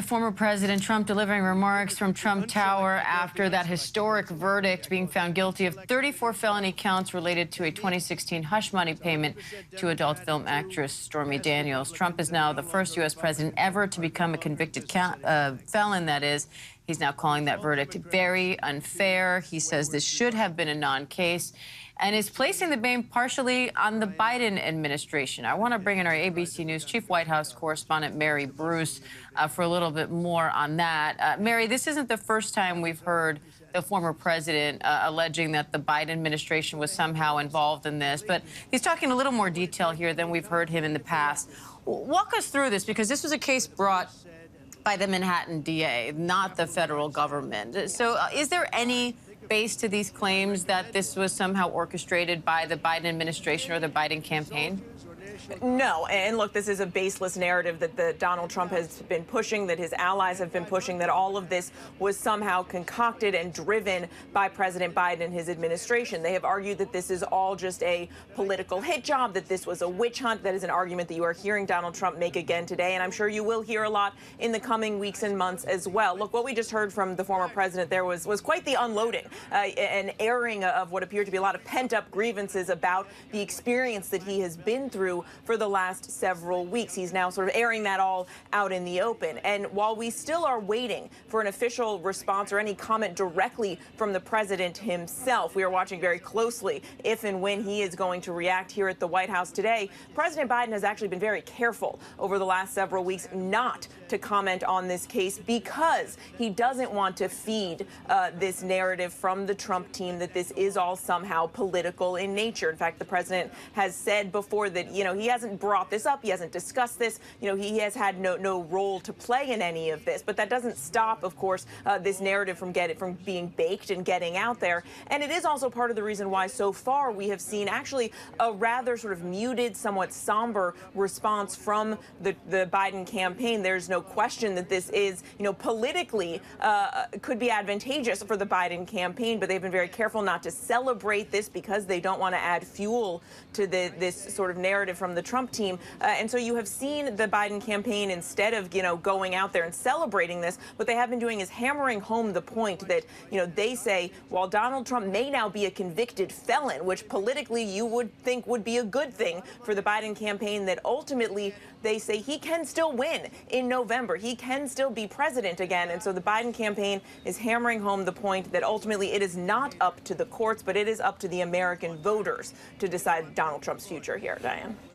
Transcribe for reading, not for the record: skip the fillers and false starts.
Former President Trump delivering remarks from Trump Tower after that historic verdict, being found guilty of 34 felony counts related to a 2016 hush money payment to adult film actress Stormy Daniels. Trump is now the first U.S. president ever to become a convicted felon, that is. He's now calling that verdict very unfair. He says this should have been a non-case and is placing the blame partially on the Biden administration. I want to bring in our ABC News chief White House correspondent, Mary Bruce, for a little bit more on that. Mary, this isn't the first time we've heard the former president alleging that the Biden administration was somehow involved in this, but he's talking a little more detail here than we've heard him in the past. Walk us through this, because this was a case brought by the Manhattan DA, not the federal government. So is there any base to these claims that this was somehow orchestrated by the Biden administration or the Biden campaign? No, and look, this is a baseless narrative that Donald Trump has been pushing, that his allies have been pushing, that all of this was somehow concocted and driven by President Biden and his administration. They have argued that this is all just a political hit job, that this was a witch hunt. That is an argument that you are hearing Donald Trump make again today, and I'm sure you will hear a lot in the coming weeks and months as well. Look, what we just heard from the former president there was quite the unloading, an airing of what appeared to be a lot of pent-up grievances about the experience that he has been through for the last several weeks. He's now sort of airing that all out in the open. And while we still are waiting for an official response or any comment directly from the president himself, we are watching very closely if and when he is going to react here at the White House today. President Biden has actually been very careful over the last several weeks not to comment on this case, because he doesn't want to feed this narrative from the Trump team that this is all somehow political in nature. In fact, the president has said before that, he hasn't brought this up, he hasn't discussed this, he has had no role to play in any of this. But that doesn't stop, of course, this narrative from being baked and getting out there. And it is also part of the reason why so far we have seen actually a rather sort of muted, somewhat somber response from the Biden campaign. There's no question that this is, politically could be advantageous for the Biden campaign, but they've been very careful not to celebrate this because they don't want to add fuel to this sort of narrative from the Trump team. And so you have seen the Biden campaign, instead of, going out there and celebrating this, what they have been doing is hammering home the point that, they say, while Donald Trump may now be a convicted felon, which politically you would think would be a good thing for the Biden campaign, that ultimately they say he can still win in November. He can still be president again. And so the Biden campaign is hammering home the point that ultimately it is not up to the courts, but it is up to the American voters to decide Donald Trump's future here, Diane.